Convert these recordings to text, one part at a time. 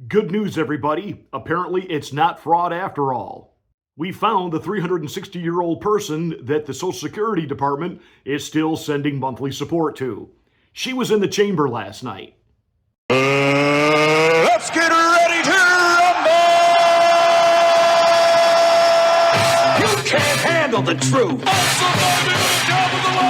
Good news, everybody. Apparently, it's not fraud after all. We found the 360-year-old person that the Social Security Department is still sending monthly support to. She was in the chamber last night. Let's get ready to rumble! You can't handle the truth. Somebody to the top of the line!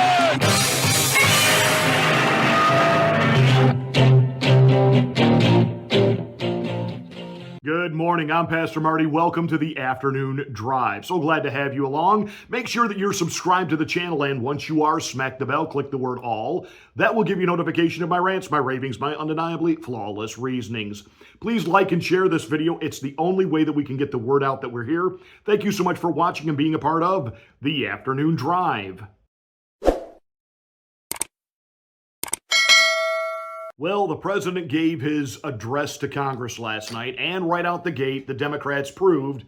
Good morning, I'm Pastor Marty. Welcome to the Afternoon Drive. So glad to have you along. Make sure that you're subscribed to the channel, and once you are, smack the bell, click the word all. That will give you notification of my rants, my ravings, my undeniably flawless reasonings. Please like and share this video. It's the only way that we can get the word out that we're here. Thank you so much for watching and being a part of the Afternoon Drive. Well, the president gave his address to Congress last night, and right out the gate, the Democrats proved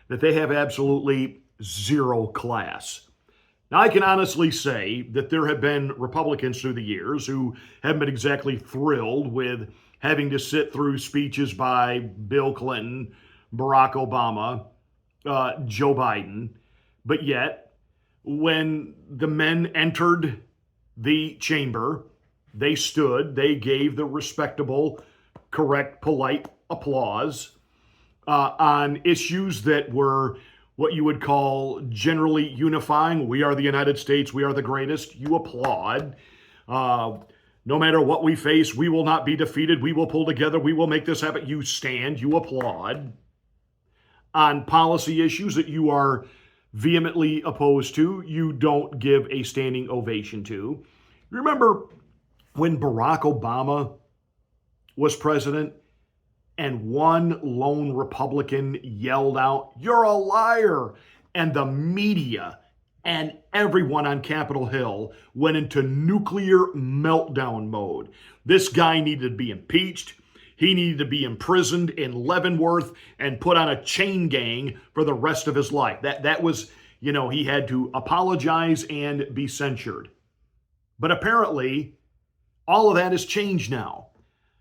that they have absolutely zero class. Now, I can honestly say that there have been Republicans through the years who haven't been exactly thrilled with having to sit through speeches by Bill Clinton, Barack Obama, Joe Biden, but yet, when the men entered the chamber, they stood, they gave the respectable, correct, polite applause on issues that were what you would call generally unifying. We are the United States, we are the greatest. You applaud. No matter what we face, we will not be defeated. We will pull together. We will make this happen. You stand, you applaud. On policy issues that you are vehemently opposed to, you don't give a standing ovation to. Remember when Barack Obama was president and one lone Republican yelled out, "You're a liar," and the media and everyone on Capitol Hill went into nuclear meltdown mode. This guy needed to be impeached. He needed to be imprisoned in Leavenworth and put on a chain gang for the rest of his life. That was, he had to apologize and be censured. But apparently, all of that has changed now.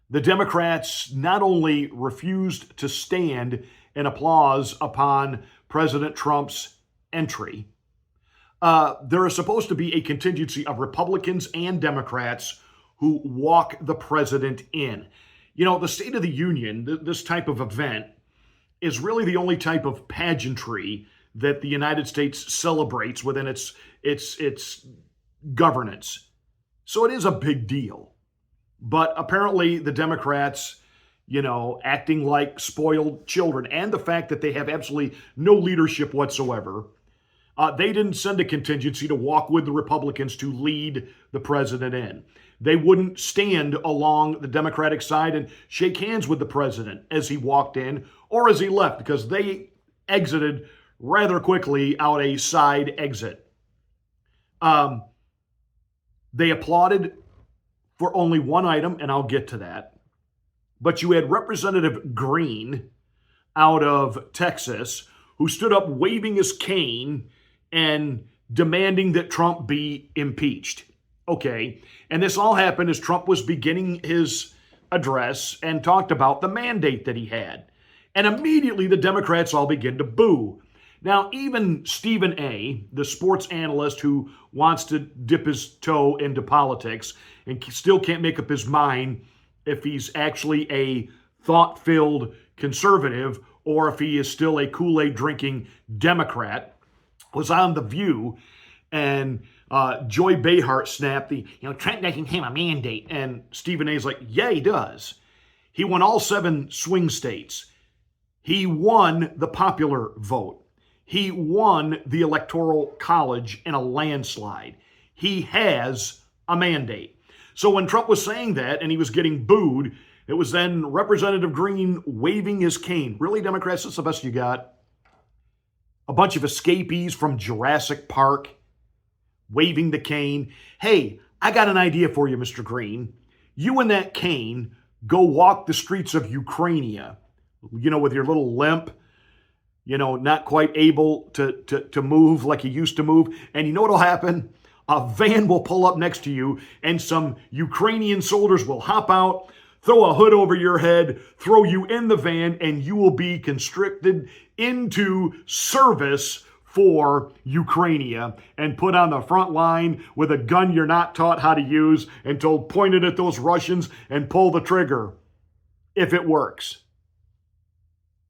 The Democrats not only refused to stand in applause upon President Trump's entry, there is supposed to be a contingency of Republicans and Democrats who walk the president in. The State of the Union, this type of event, is really the only type of pageantry that the United States celebrates within its governance. So it is a big deal. But apparently the Democrats, acting like spoiled children, and the fact that they have absolutely no leadership whatsoever, they didn't send a contingency to walk with the Republicans to lead the president in. They wouldn't stand along the Democratic side and shake hands with the president as he walked in or as he left, because they exited rather quickly out a side exit. They applauded for only one item, and I'll get to that. But you had Representative Green out of Texas who stood up waving his cane and demanding that Trump be impeached. Okay, and this all happened as Trump was beginning his address and talked about the mandate that he had. And immediately the Democrats all began to boo. Now, even Stephen A., the sports analyst who wants to dip his toe into politics and still can't make up his mind if he's actually a thought-filled conservative or if he is still a Kool-Aid drinking Democrat, was on The View, and Joy Behar snapped Trump doesn't have a mandate. And Stephen A.'s like, yeah, he does. He won all 7 swing states. He won the popular vote. He won the Electoral College in a landslide. He has a mandate. So when Trump was saying that and he was getting booed, it was then Representative Green waving his cane. Really, Democrats, that's the best you got? A bunch of escapees from Jurassic Park waving the cane. Hey, I got an idea for you, Mr. Green. You and that cane go walk the streets of Ukraine, with your little limp, not quite able to move like you used to move. And you know what'll happen? A van will pull up next to you and some Ukrainian soldiers will hop out, throw a hood over your head, throw you in the van, and you will be conscripted into service for Ukraine and put on the front line with a gun you're not taught how to use and told point it at those Russians and pull the trigger if it works.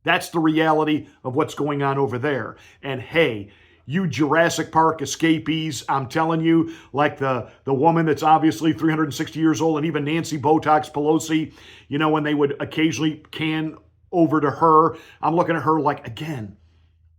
That's the reality of what's going on over there. And hey, you Jurassic Park escapees, I'm telling you, like the woman that's obviously 360 years old, and even Nancy Botox Pelosi, when they would occasionally can over to her, I'm looking at her like, again,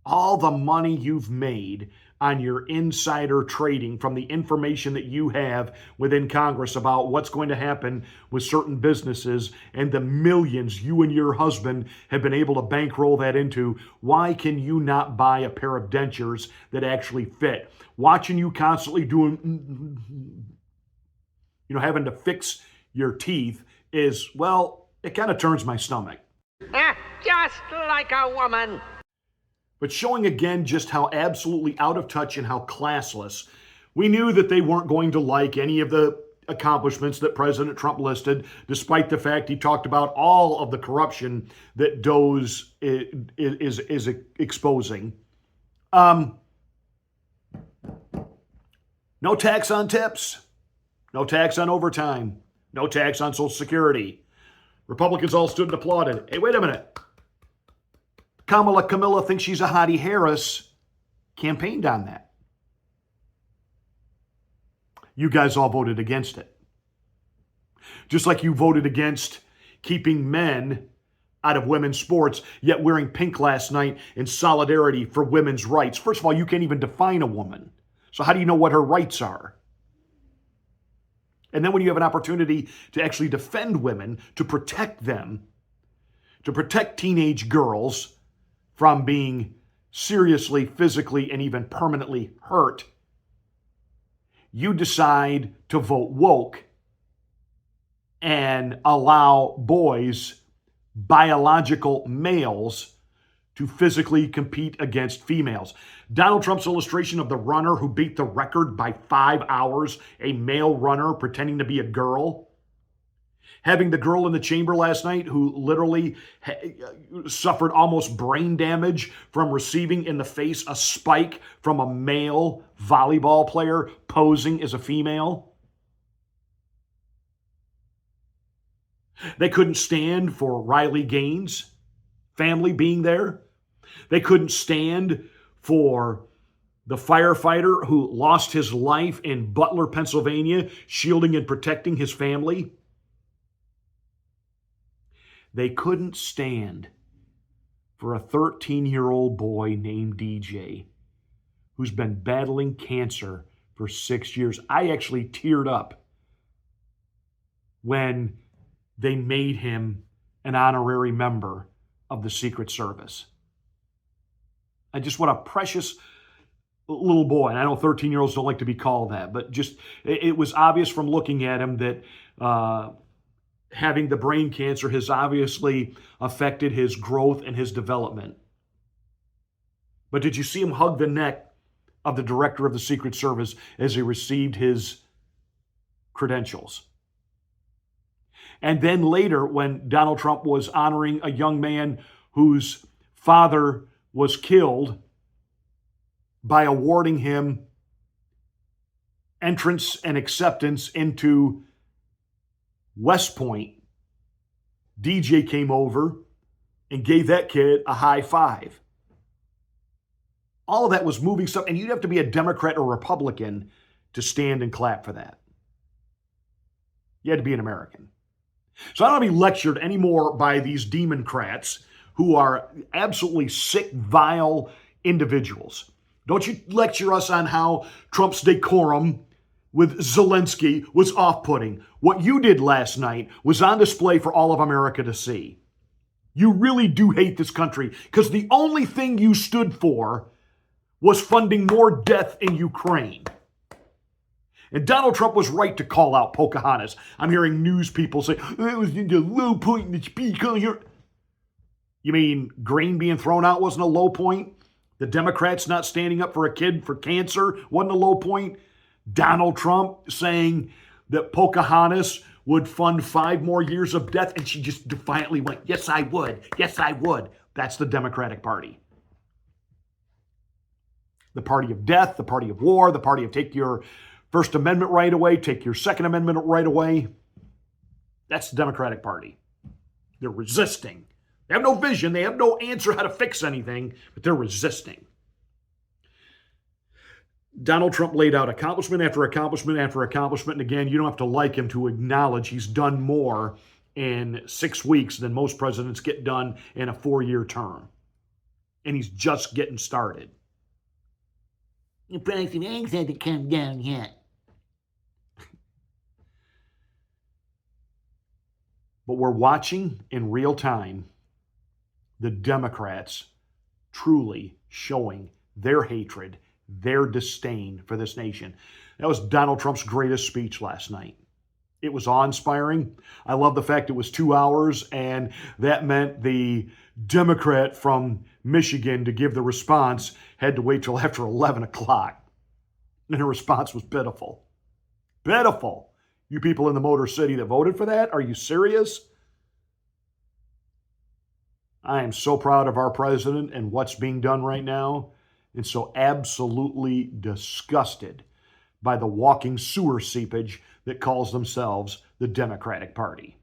all the money you've made on your insider trading from the information that you have within Congress about what's going to happen with certain businesses and the millions you and your husband have been able to bankroll that into, why can you not buy a pair of dentures that actually fit? Watching you constantly doing, having to fix your teeth is, well, it kind of turns my stomach. Just like a woman. But showing again just how absolutely out of touch and how classless. We knew that they weren't going to like any of the accomplishments that President Trump listed, despite the fact he talked about all of the corruption that Doe's is exposing. No tax on tips, no tax on overtime, no tax on Social Security. Republicans all stood and applauded. Hey, wait a minute. Camilla thinks she's a hottie Harris, campaigned on that. You guys all voted against it. Just like you voted against keeping men out of women's sports, yet wearing pink last night in solidarity for women's rights. First of all, you can't even define a woman. So how do you know what her rights are? And then when you have an opportunity to actually defend women, to protect them, to protect teenage girls from being seriously, physically, and even permanently hurt, you decide to vote woke and allow boys, biological males, to physically compete against females. Donald Trump's illustration of the runner who beat the record by 5 hours, a male runner pretending to be a girl, having the girl in the chamber last night who literally suffered almost brain damage from receiving in the face a spike from a male volleyball player posing as a female. They couldn't stand for Riley Gaines' family being there. They couldn't stand for the firefighter who lost his life in Butler, Pennsylvania, shielding and protecting his family. They couldn't stand for a 13-year-old boy named DJ who's been battling cancer for 6 years. I actually teared up when they made him an honorary member of the Secret Service. And just what a precious little boy. And I know 13-year-olds don't like to be called that, but just it was obvious from looking at him that having the brain cancer has obviously affected his growth and his development. But did you see him hug the neck of the director of the Secret Service as he received his credentials? And then later, when Donald Trump was honoring a young man whose father was killed by awarding him entrance and acceptance into West Point, DJ came over and gave that kid a high five. All of that was moving stuff, and you'd have to be a Democrat or Republican to stand and clap for that. You had to be an American. So I don't want to be lectured anymore by these Democrats who are absolutely sick, vile individuals. Don't you lecture us on how Trump's decorum with Zelensky was off-putting. What you did last night was on display for all of America to see. You really do hate this country because the only thing you stood for was funding more death in Ukraine. And Donald Trump was right to call out Pocahontas. I'm hearing news people say, it was the low point in the speech. You mean grain being thrown out wasn't a low point? The Democrats not standing up for a kid for cancer wasn't a low point? Donald Trump saying that Pocahontas would fund 5 more years of death, and she just defiantly went, yes, I would. Yes, I would. That's the Democratic Party. The party of death, the party of war, the party of take your First Amendment right away, take your Second Amendment right away. That's the Democratic Party. They're resisting. They have no vision. They have no answer how to fix anything, but they're resisting. Donald Trump laid out accomplishment after accomplishment after accomplishment. And again, you don't have to like him to acknowledge he's done more in 6 weeks than most presidents get done in a 4-year term. And he's just getting started. The price of eggs hasn't come down yet. But we're watching in real time the Democrats truly showing their hatred, their disdain for this nation. That was Donald Trump's greatest speech last night. It was awe-inspiring. I love the fact it was 2 hours, and that meant the Democrat from Michigan to give the response had to wait till after 11 o'clock. And her response was pitiful. Pitiful. You people in the Motor City that voted for that, are you serious? I am so proud of our president and what's being done right now, and so absolutely disgusted by the walking sewer seepage that calls themselves the Democratic Party.